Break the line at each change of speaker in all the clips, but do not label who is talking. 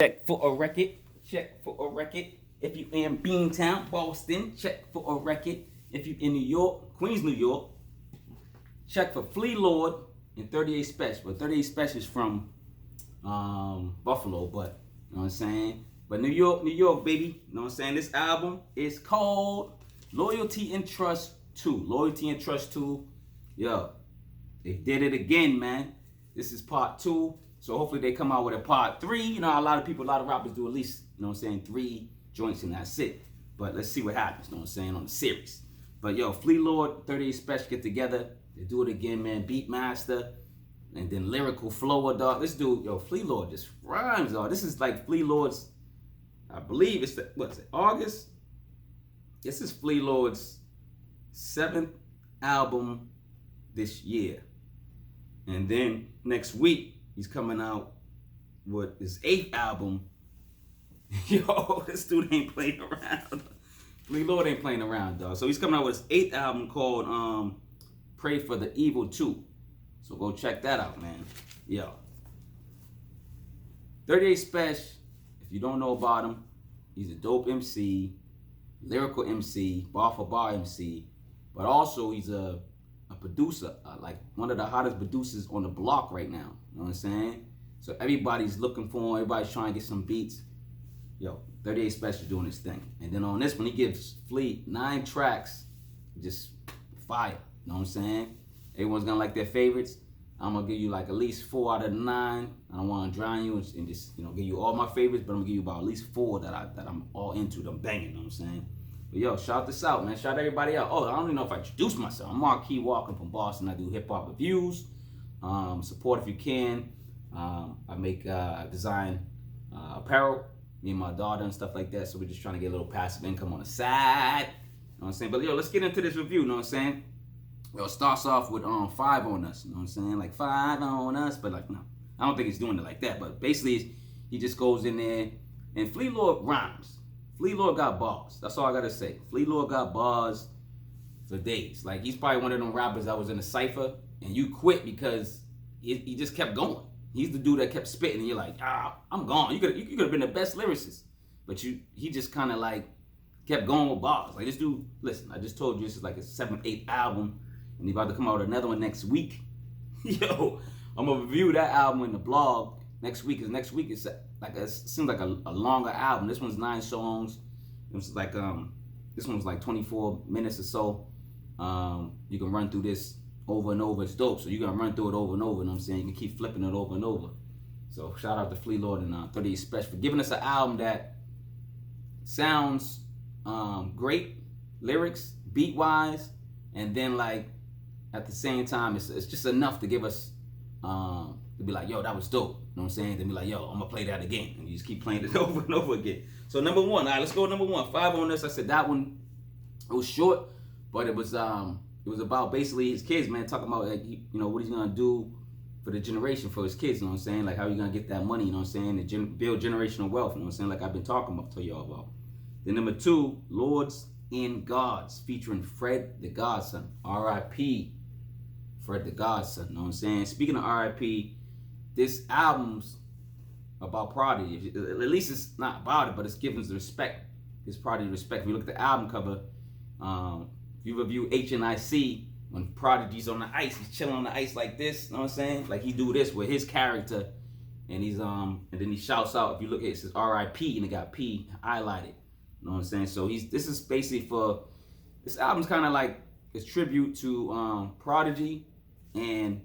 Check for a record. Check for a record. If you in Beantown, Boston, check for a record. If you in New York, Queens, New York, check for Flea Lord and 38 Spesh. But 38 Spesh is from Buffalo, but you know what I'm saying? But New York, baby. You know what I'm saying? This album is called Loyalty and Trust 2. Loyalty and Trust 2. Yo, they did it again, man. This is part 2. So hopefully they come out with a part 3. You know, a lot of rappers do at least, you know what I'm saying, 3 joints and that's it. But let's see what happens, you know what I'm saying, on the series. But yo, Flea Lord, 38 Spesh get together. They do it again, man. Beatmaster. And then lyrical flower, dog. This dude, yo, Flea Lord just rhymes, dog. This is like Flea Lord's, I believe it's August? This is Flea Lord's 7th album this year. And then next week, he's coming out with his 8th album. Yo, this dude ain't playing around. Flea Lord ain't playing around, dog. So he's coming out with his 8th album called Pray for the Evil 2. So go check that out, man. Yo. 38 Spesh, if you don't know about him, he's a dope MC, lyrical MC, bar for bar MC, but also he's a producer, like one of the hottest producers on the block right now. You know what I'm saying? So everybody's looking for him, everybody's trying to get some beats. Yo, 38 Spesh is doing his thing. And then on this one, he gives Flea 9 tracks, just fire. You know what I'm saying? Everyone's gonna like their favorites. I'm gonna give you like at least 4 out of 9. I don't wanna drown you and just, you know, give you all my favorites, but I'm gonna give you about at least 4 that I'm all into, that I'm banging, you know what I'm saying? But yo, shout this out, man. Shout everybody out. Oh, I don't even know if I introduced myself. I'm Marquis Walking from Boston. I do hip-hop reviews. Support if you can. I make design apparel, me and my daughter and stuff like that. So we're just trying to get a little passive income on the side. You know what I'm saying? But yo, let's get into this review, you know what I'm saying? Yo, it starts off with 5 on us, you know what I'm saying? Like 5 on us, but like, no. I don't think he's doing it like that. But basically, he just goes in there and Flea Lord rhymes. Flea Lord got bars. That's all I gotta say. Flea Lord got bars for days. Like, he's probably one of them rappers that was in a cypher and you quit because he just kept going. He's the dude that kept spitting and you're like, I'm gone. You could have been the best lyricist. But he just kind of like kept going with bars. Like, this dude, listen, I just told you this is like his 7th, 8th album and he's about to come out with another one next week. Yo, I'm gonna review that album in the blog next week, because next week is like it seems like a longer album. This one's 9 songs. It was like this one was like 24 minutes or so. You can run through this over and over. It's dope. So you're gonna run through it over and over. You know what I'm saying? You can keep flipping it over and over. So shout out to Flea Lord and 38 Spesh for giving us an album that sounds great, lyrics, beat wise, and then like at the same time it's just enough to give us to be like, yo, that was dope. You know what I'm saying? Then be like, yo, I'm gonna play that again. And you just keep playing it over and over again. So number 1, all right, let's go number 1. 5 on this. I said that one, it was short, but it was about basically his kids, man, talking about like, you know, what he's gonna do for the generation, for his kids, you know what I'm saying? Like, how you gonna get that money, you know what I'm saying? To build generational wealth, you know what I'm saying? Like I've been talking about to y'all about. Then number 2, Lords and Gods, featuring Fred the Godson, R.I.P. Fred the Godson, you know what I'm saying? Speaking of R.I.P., this album's about Prodigy. At least it's not about it, but it's giving the respect. It's Prodigy respect. If you look at the album cover, if you review HNIC, when Prodigy's on the ice, he's chilling on the ice like this, you know what I'm saying? Like he do this with his character, and he's and then he shouts out, if you look at it, it says R.I.P. and it got P highlighted. You know what I'm saying? So this is basically for, this album's kind of like a tribute to Prodigy and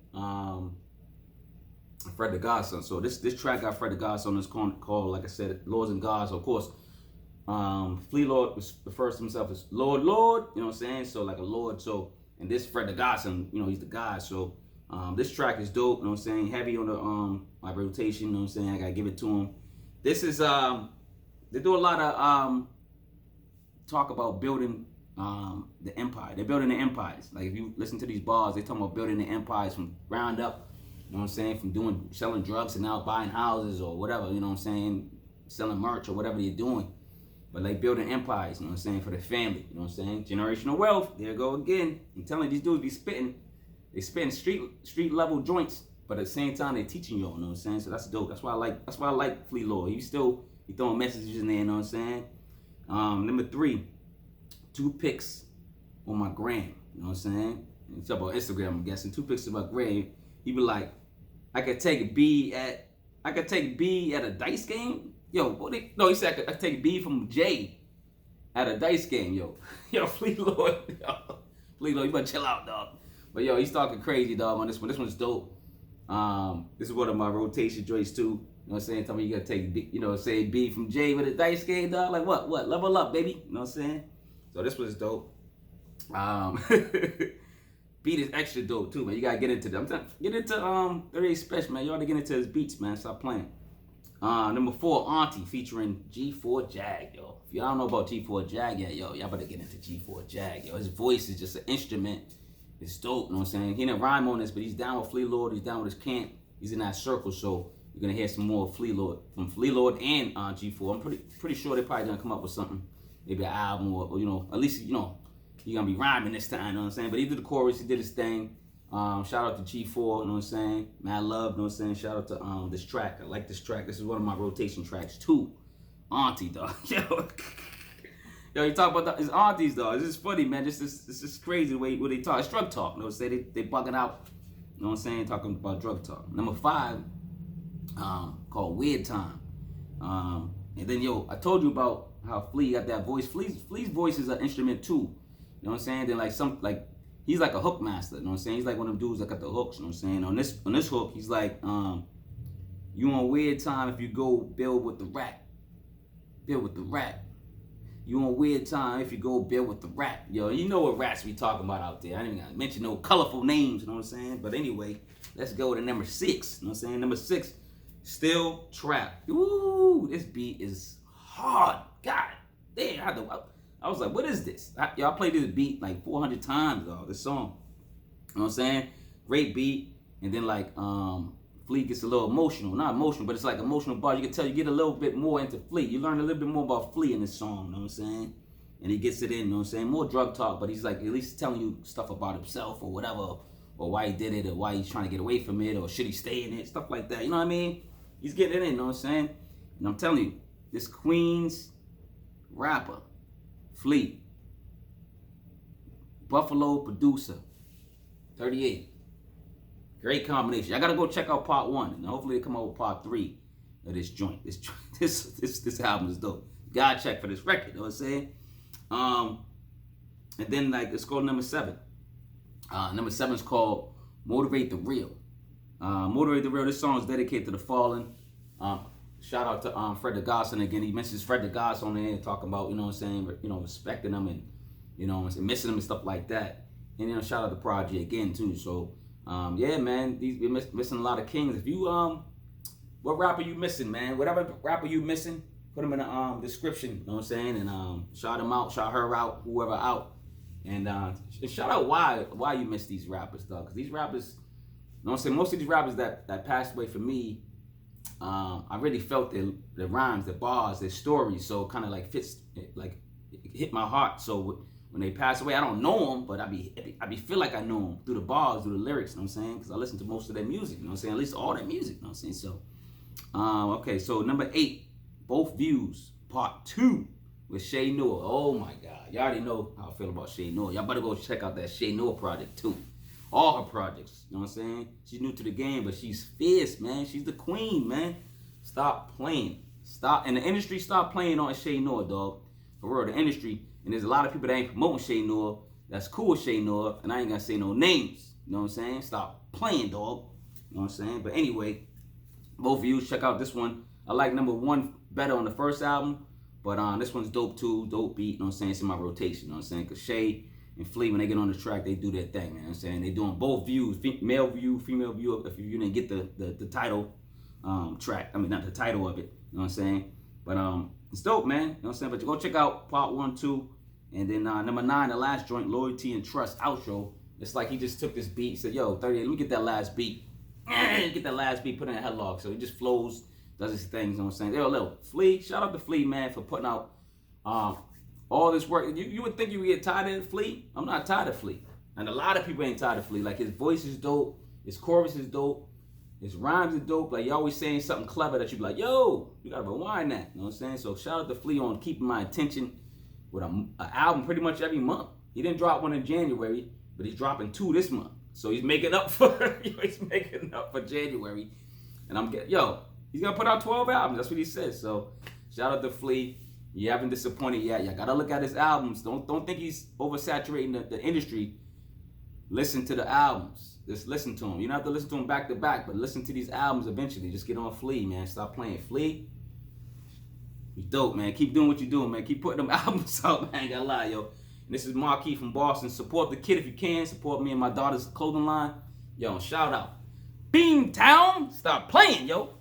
Fred the Godson. So this track got Fred the Godson. It's called, like I said, Lords and Gods. So of course, Flea Lord refers to himself as Lord, you know what I'm saying? So like a Lord. So, and this Fred the Godson, you know, he's the God. So this track is dope, you know what I'm saying? Heavy on the my rotation, you know what I'm saying? I gotta give it to him. This is they do a lot of talk about building the empire. They're building the empires. Like if you listen to these bars, they talk about building the empires from ground up. You know what I'm saying? From selling drugs and now buying houses or whatever, you know what I'm saying? Selling merch or whatever you're doing. But like building empires, you know what I'm saying? For the family, you know what I'm saying? Generational wealth, there you go again. I'm telling you, these dudes be spitting. They spitting street level joints but at the same time they teaching y'all, you know what I'm saying? So that's dope. That's why I like Flee Lord. He throwing messages in there, you know what I'm saying? Number 3, 2 pics on my gram, you know what I'm saying? And talk about Instagram, I'm guessing. 2 pics on my gram. He be like, I could take B at a dice game. Yo, he said I could take B from J at a dice game, yo. Yo, Flee Lord, yo. Flee Lord, you better chill out, dog. But yo, he's talking crazy, dog, on this one. This one's dope. This is one of my rotation joints too. You know what I'm saying? Tell me you gotta take B, say B from J with a dice game, dog. Like what? Level up, baby. You know what I'm saying? So this was dope. Beat is extra dope too, man. You gotta get into them. Get into 38 Spesh, man. You ought to get into his beats, man. Stop playing. Number 4, Aunty featuring G4 Jag, yo. If y'all don't know about G4 Jag yet, yo, y'all better get into G4 Jag, yo. His voice is just an instrument. It's dope, you know what I'm saying? He didn't rhyme on this, but he's down with Flee Lord. He's down with his camp. He's in that circle, so you're gonna hear some more Flee Lord from Flee Lord and G4. I'm pretty sure they're probably gonna come up with something, maybe an album or at least you're gonna be rhyming this time, you know what I'm saying? But he did the chorus, he did his thing. Shout out to G4, you know what I'm saying? Mad love, you know what I'm saying? Shout out to this track. I like this track. This is one of my rotation tracks too. Aunty, dog. Yo, you talk about his aunties, dog. This is funny, man. This is crazy the way they talk. It's drug talk. You know what I'm saying? They bugging out. You know what I'm saying? Talking about drug talk. Number 5, called Weird Time. And then, yo, I told you about how Flea got that voice. Flea's voice is an instrument too. You know what I'm saying? Then he's like a hook master. You know what I'm saying? He's like one of them dudes that got the hooks. You know what I'm saying? On this hook, he's like, you on Weird Time if you go build with the rat. Build with the rat. You on Weird Time if you go build with the rat. Yo, you know what rats we talking about out there. I ain't even gotta mention no colorful names, you know what I'm saying? But anyway, let's go to number 6. You know what I'm saying? Number 6, Still Trap. Ooh, this beat is hard. God damn, I was like, what is this? Y'all played this beat like 400 times, dog, this song. You know what I'm saying? Great beat. And then Flea gets a little emotional. Not emotional, but it's like emotional bar. You can tell you get a little bit more into Flea. You learn a little bit more about Flea in this song, you know what I'm saying? And he gets it in, you know what I'm saying? More drug talk, but he's like at least telling you stuff about himself or whatever, or why he did it, or why he's trying to get away from it, or should he stay in it, stuff like that. You know what I mean? He's getting it in, you know what I'm saying? And I'm telling you, this Queens rapper, Flea, Buffalo producer, 38. Great combination. I gotta go check out part 1, and hopefully they come out with part 3 of this joint. This album is dope. Gotta check for this record. You know what I'm saying? And then let's go to number 7. Number 7 is called Motivate the Real. Motivate the Real. This song is dedicated to the fallen. Shout out to Fred the Godson again. He mentions Fred the Godson on there, talking about you know what I'm saying, respecting them and missing them and stuff like that. And shout out to Project again too. So. Yeah, man, we're missing a lot of kings. If you what rapper you missing, man? Whatever rapper you missing, put them in the description. You know what I'm saying? And shout them out, shout her out, whoever out, and shout out why you miss these rappers, dog. Because these rappers, you know what I'm saying? Most of these rappers that passed away for me, I really felt their rhymes, their bars, their stories. So kind of fits, it hit my heart. So. When they pass away, I don't know them, but I feel like I know them through the bars, through the lyrics, you know what I'm saying? Because I listen to most of their music, you know what I'm saying? At least all their music, you know what I'm saying? So, okay, so number 8, Both Views, part 2 with Shay Noir. Oh my God, y'all already know how I feel about Shay Noir. Y'all better go check out that Shay Noir project too. All her projects, you know what I'm saying? She's new to the game, but she's fierce, man. She's the queen, man. Stop playing. In the industry, stop playing on Shay Noir, dog. For real, the industry. And there's a lot of people that ain't promoting Shay Noir. That's cool with Shay Noir. And I ain't gonna say no names. You know what I'm saying? Stop playing, dog. You know what I'm saying? But anyway, both of you check out this one. I like number 1 better on the first album. But this one's dope too. Dope beat. You know what I'm saying? It's in my rotation. You know what I'm saying? Because Shay and Flea, when they get on the track, they do their thing. You know what I'm saying? They doing both views. Male view, female view. If you didn't get the title track. I mean, not the title of it. You know what I'm saying? But it's dope, man. You know what I'm saying? But you go check out part 1, 2. And then number 9, the last joint, Loyalty and Trust outro. It's like he just took this beat, said, yo, 38, let me get that last beat. Get that last beat, put in a headlock. So he just flows, does his things, you know what I'm saying? Yo, little Flea, shout out to Flea, man, for putting out all this work. You would think you would get tired of Flea. I'm not tired of Flea. And a lot of people ain't tired of Flea. Like, his voice is dope. His chorus is dope. His rhymes are dope. Like, he always saying something clever that you be like, yo, you gotta rewind that. You know what I'm saying? So shout out to Flea on keeping my attention with an album pretty much every month. He didn't drop one in January, but he's dropping 2 this month. So he's making up for January. And he's gonna put out 12 albums. That's what he said. So shout out to Flea. You haven't disappointed yet. You gotta look at his albums. Don't think he's oversaturating the industry. Listen to the albums. Just listen to him. You don't have to listen to him back to back, but listen to these albums eventually. Just get on Flea, man. Stop playing. Flea, you dope, man. Keep doing what you're doing, man. Keep putting them albums out, man. I ain't gonna lie, yo. And this is Marquis from Boston. Support the kid if you can. Support me and my daughter's clothing line. Yo, shout out. Beamtown, stop playing, yo.